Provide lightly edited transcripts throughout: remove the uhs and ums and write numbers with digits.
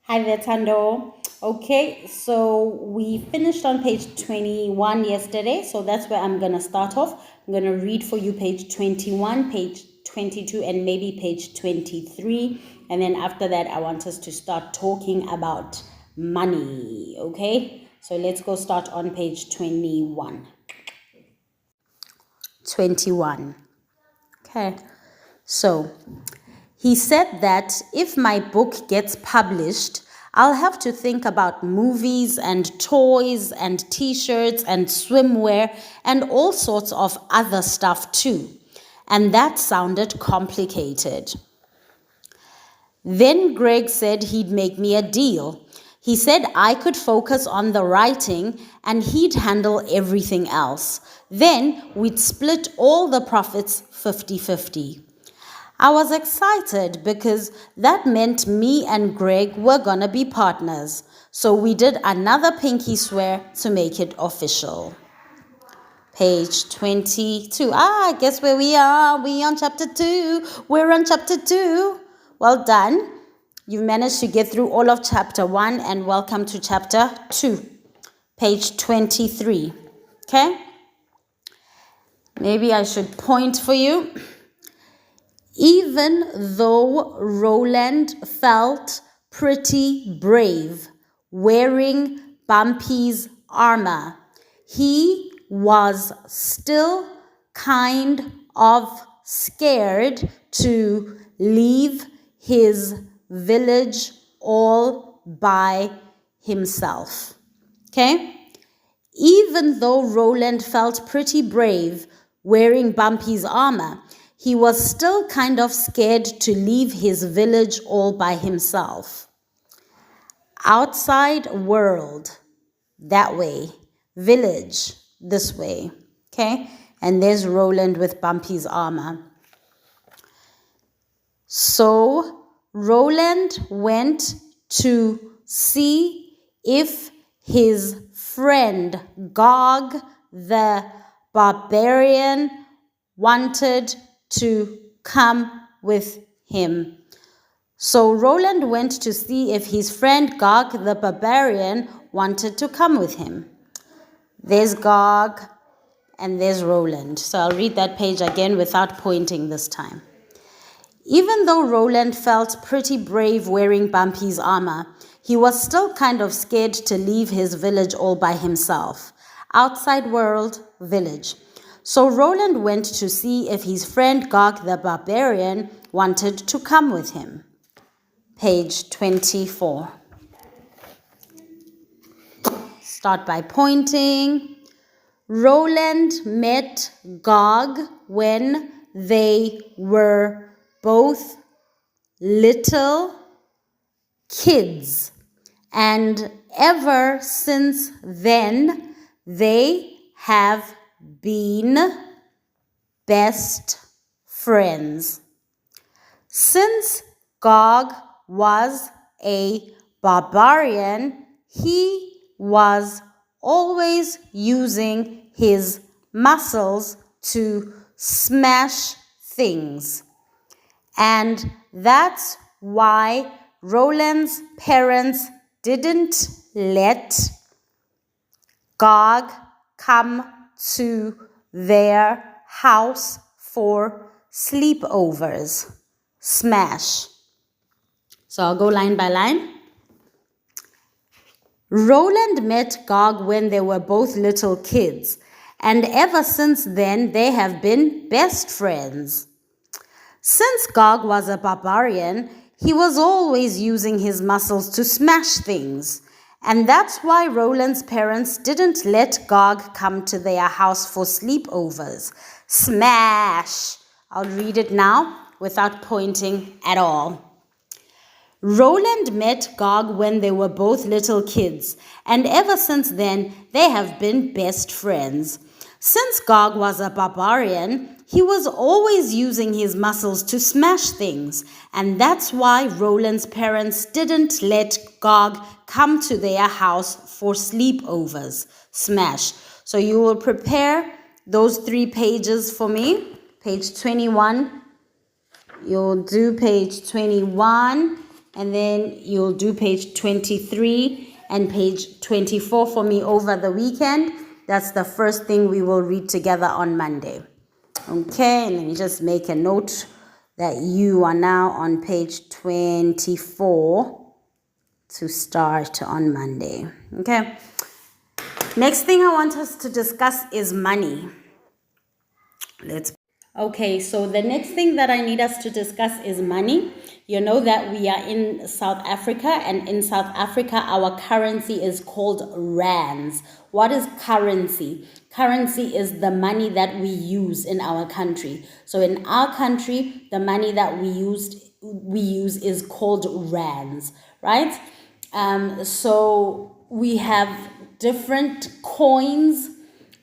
Hi there, Tando. Okay, so we finished on page 21 yesterday, so that's where I'm going to start off. I'm going to read for you page 21, page 22, and maybe page 23. And then after that, I want us to start talking about money. Okay, so let's go start on page 21. 21. Okay, so he said that if my book gets published, I'll have to think about movies and toys and t-shirts and swimwear and all sorts of other stuff too. And that sounded complicated. Then Greg said he'd make me a deal. He said I could focus on the writing and he'd handle everything else. Then we'd split all the profits 50-50. I was excited because that meant me and Greg were gonna be partners. So we did another pinky swear to make it official. Page 22. Guess where we are? We on chapter 2. We're on chapter 2. Well done. You've managed to get through all of chapter 1 and welcome to chapter 2. Page 23. Okay? Maybe I should point for you. Even though Roland felt pretty brave wearing Bumpy's armor, he was still kind of scared to leave his village all by himself. Okay? Even though Roland felt pretty brave wearing Bumpy's armor, he was still kind of scared to leave his village all by himself. Outside world, that way. Village, this way. Okay? And there's Roland with Bumpy's armor. So Roland went to see if his friend Gog the barbarian wanted to come with him. So Roland went to see if his friend Gog the barbarian wanted to come with him. There's Gog and there's Roland. So I'll read that page again without pointing this time. Even though Roland felt pretty brave wearing Bumpy's armor, he was still kind of scared to leave his village all by himself. Outside world, village. So Roland went to see if his friend Gog the barbarian wanted to come with him. Page 24. Start by pointing. Roland met Gog when they were both little kids. And ever since then, they have been best friends. Since Gog was a barbarian, he was always using his muscles to smash things. And that's why Roland's parents didn't let Gog come to their house for sleepovers. Smash. So I'll go line by line. Roland met Gog when they were both little kids, and ever since then they have been best friends. Since Gog was a barbarian, he was always using his muscles to smash things. And that's why Roland's parents didn't let Gog come to their house for sleepovers. Smash! I'll read it now without pointing at all. Roland met Gog when they were both little kids, and ever since then they have been best friends. Since Gog was a barbarian, he was always using his muscles to smash things, and that's why Roland's parents didn't let Gog come to their house for sleepovers. Smash. So you will prepare those 3 pages for me. Page 21. You'll do page 21 and then you'll do page 23 and page 24 for me over the weekend. That's the first thing we will read together on Monday. Okay, let me just make a note that you are now on page 24 to start on Monday. Okay. Next thing I want us to discuss is money. Okay, so the next thing that I need us to discuss is money. You know that we are in South Africa, and in South Africa, our currency is called rands. What is currency? Currency is the money that we use in our country. So in our country, the money that we use is called rands, right? So we have different coins.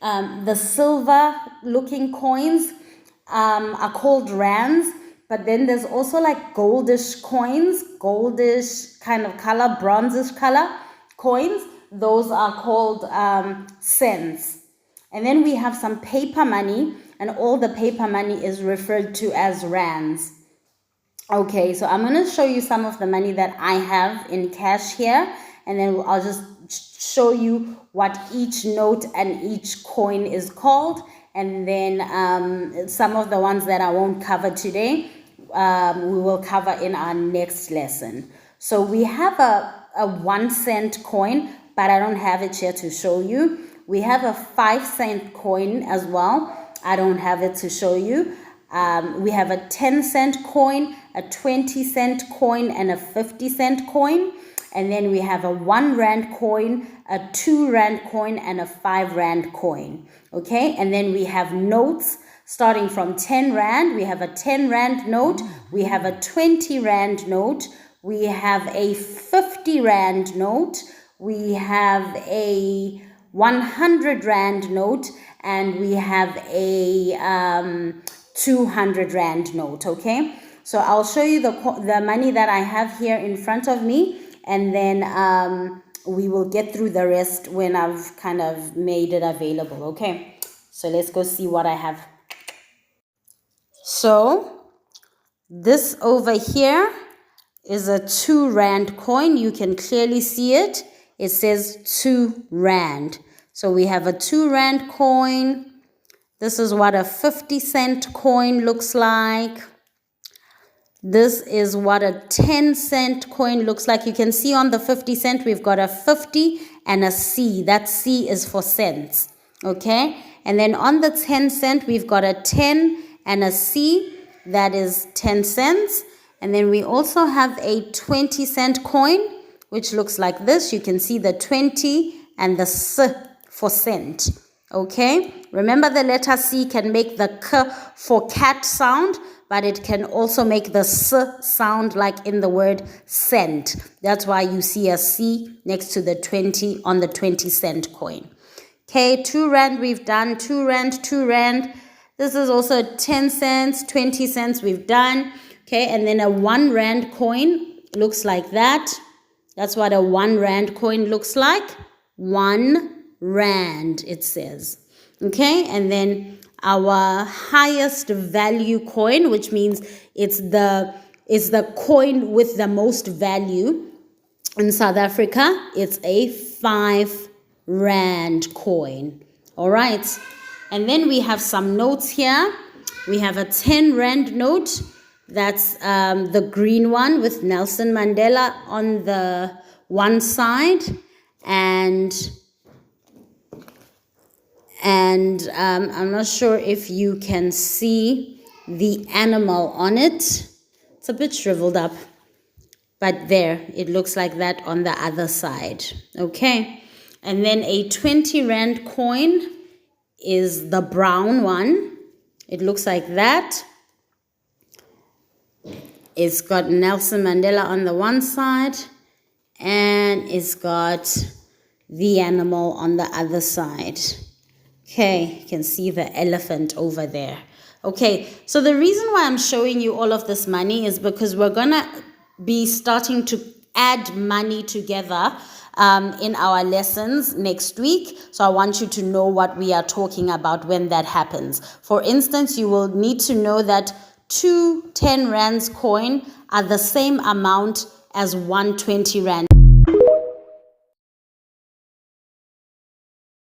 The silver looking coins are called rands, but then there's also like goldish coins, goldish kind of color, bronzish color coins. Those are called cents. And then we have some paper money, and all the paper money is referred to as rands. Okay, so I'm going to show you some of the money that I have in cash here, and then I'll just show you what each note and each coin is called, and then some of the ones that I won't cover today, we will cover in our next lesson. So we have a 1 cent coin, but I don't have it here to show you. We have a 5 cent coin as well. I don't have it to show you. We have a 10 cent coin, a 20 cent coin, and a 50 cent coin. And then we have a 1 rand coin, a 2 rand coin, and a 5 rand coin. Okay, and then we have notes starting from 10 rand. We have a 10 rand note. We have a 20 rand note. We have a 50 rand note. We have a 100 rand note, and we have a 200 rand note. Okay, so I'll show you the money that I have here in front of me, and then we will get through the rest when I've kind of made it available. Okay, so let's go see what I have. So this over here is a 2 rand coin. You can clearly see it. It says 2 rand. So we have a 2 rand coin. This is what a 50 cent coin looks like. This is what a 10 cent coin looks like. You can see on the 50 cent, we've got a 50 and a C. That C is for cents. Okay. And then on the 10 cent, we've got a 10 and a C. That is 10 cents. And then we also have a 20 cent coin, which looks like this. You can see the 20 and the S for cent. Okay. Remember, the letter C can make the K for cat sound, but it can also make the S sound like in the word cent. That's why you see a C next to the 20 on the 20 cent coin. Okay, 2 rand we've done, 2 rand, 2 rand. This is also 10 cents, 20 cents we've done. Okay, and then a 1 rand coin looks like that. That's what a 1 rand coin looks like. 1 rand, it says. Okay, and then our highest value coin, which means it's the coin with the most value in South Africa. It's a 5 rand coin. All right, and then we have some notes here. We have a 10 rand note. That's the green one with Nelson Mandela on the one side, and I'm not sure if you can see the animal on it. It's a bit shriveled up, but there, it looks like that on the other side. Okay, and then a 20 rand coin is the brown one. It looks like that. It's got Nelson Mandela on the one side, and it's got the animal on the other side. Okay, you can see the elephant over there. Okay, so the reason why I'm showing you all of this money is because we're going to be starting to add money together in our lessons next week. So I want you to know what we are talking about when that happens. For instance, you will need to know that 2 10 rands coin are the same amount as 120 Rand.